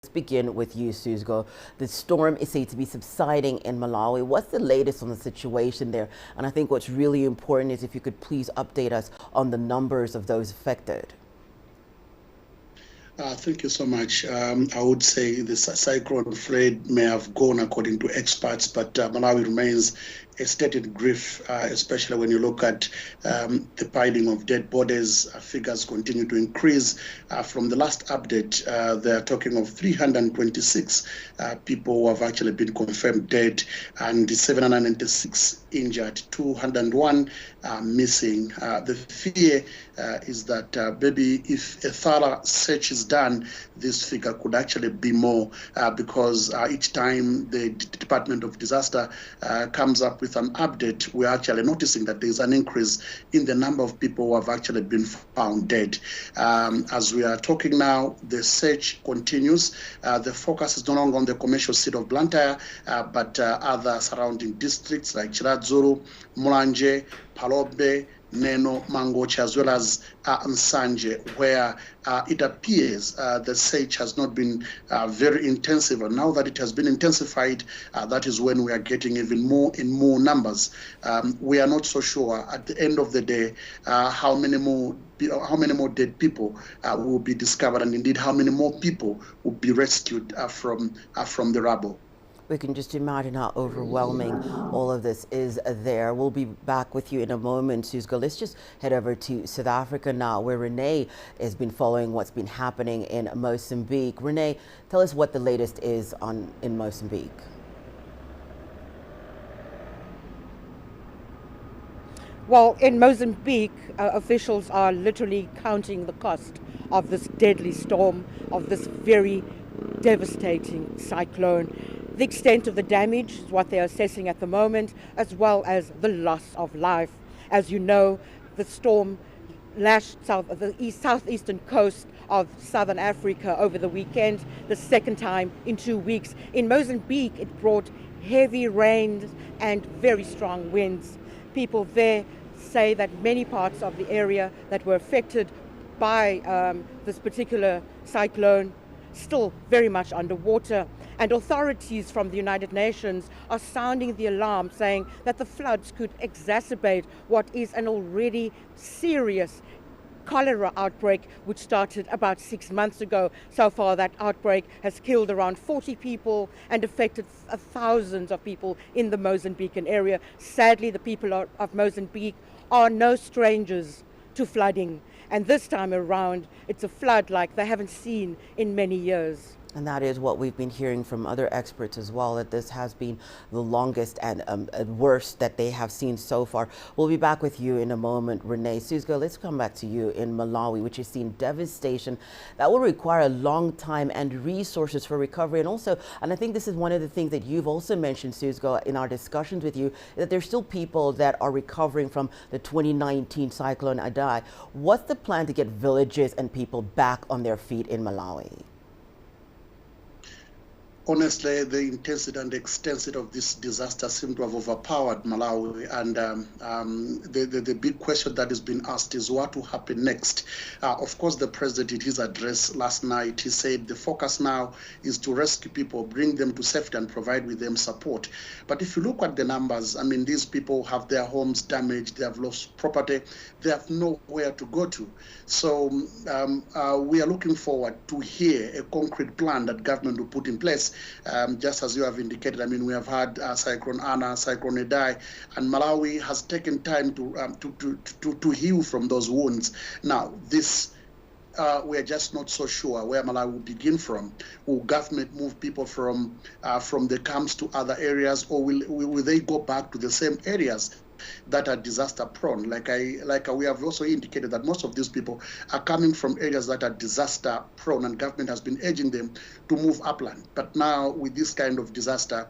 Let's begin with you, Suzgo. The storm is said to be subsiding in Malawi. What's the latest on the situation there? And I think what's really important is if you could please update us on the numbers of those affected. Thank you so much. I would say the Cyclone Freddy may have gone according to experts, but Malawi remains a state in grief, especially when you look at the piling of dead bodies. Figures continue to increase. From the last update, they are talking of 326 people who have actually been confirmed dead and 796 injured, 201 missing. The fear is that maybe if a thorough search is done, this figure could actually be more because each time the Department of Disaster comes up with an update, we're actually noticing that there's an increase in the number of people who have actually been found dead. As we are talking now, the search continues. The focus is no longer on the commercial city of Blantyre, but other surrounding districts like Chiradzulu, Mulanje, Palombe, Neno, Mangochi, as well as Nsanje, where it appears the search has not been very intensive. And now that it has been intensified, that is when we are getting even more and more numbers. We are not so sure at the end of the day how many more dead people will be discovered, and indeed how many more people will be rescued from the rubble. We can just imagine how overwhelming all of this is there. We'll be back with you in a moment, Suzgo. Let's just head over to South Africa now, where Rene has been following what's been happening in Mozambique. Rene, tell us what the latest is in Mozambique. Well, in Mozambique, officials are literally counting the cost of this deadly storm, of this very devastating cyclone. The extent of the damage is what they're assessing at the moment, as well as the loss of life. As you know, the storm lashed the southeastern coast of southern Africa over the weekend, the second time in 2 weeks. In Mozambique, it brought heavy rains and very strong winds. People there say that many parts of the area that were affected by this particular cyclone still very much underwater. And authorities from the United Nations are sounding the alarm, saying that the floods could exacerbate what is an already serious cholera outbreak, which started about 6 months ago. So far, that outbreak has killed around 40 people and affected thousands of people in the Mozambican area. Sadly, the people of Mozambique are no strangers to flooding. And this time around, it's a flood like they haven't seen in many years. And that is what we've been hearing from other experts as well, that this has been the longest and worst that they have seen so far. We'll be back with you in a moment, Rene. Suzgo, let's come back to you in Malawi, which has seen devastation that will require a long time and resources for recovery. And I think this is one of the things that you've also mentioned, Suzgo, in our discussions with you, that there's still people that are recovering from the 2019 Cyclone Idai. What's the plan to get villages and people back on their feet in Malawi? Honestly, the intensity and the extensity of this disaster seem to have overpowered Malawi, and the big question that has been asked is what will happen next. Of course, the president, in his address last night, he said the focus now is to rescue people, bring them to safety and provide with them support. But if you look at the numbers, I mean, these people have their homes damaged, they have lost property, they have nowhere to go to. So we are looking forward to hear a concrete plan that government will put in place. Just as you have indicated, I mean, we have had Cyclone Anna, Cyclone Idai, and Malawi has taken time to heal from those wounds. Now, this we are just not so sure where Malawi will begin from. Will government move people from the camps to other areas, or will they go back to the same areas that are disaster prone? Like we have also indicated that most of these people are coming from areas that are disaster prone, and government has been urging them to move upland. But now with this kind of disaster,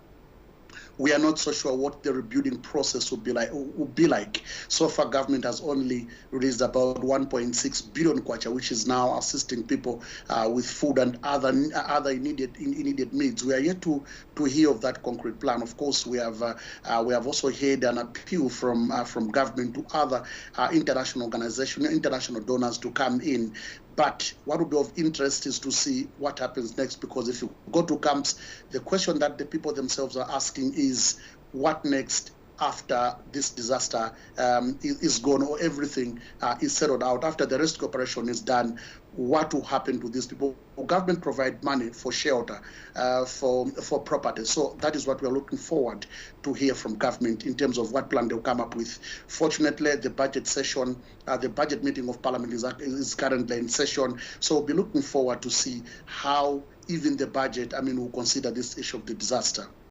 we are not so sure what the rebuilding process will be like. So far, government has only released about 1.6 billion kwacha, which is now assisting people with food and other immediate needs. We are yet to hear of that concrete plan. Of course, we have also heard an appeal from government to other international organizations, international donors to come in. But what will be of interest is to see what happens next, because if you go to camps, the question that the people themselves are asking is, what next after this disaster is gone, or everything is settled out, after the rescue operation is done? What will happen to these people? Government provide money for shelter, for property. So that is what we are looking forward to hear from government in terms of what plan they'll come up with. Fortunately, the budget session, the budget meeting of Parliament is currently in session. So we'll be looking forward to see how even the budget, will consider this issue of the disaster.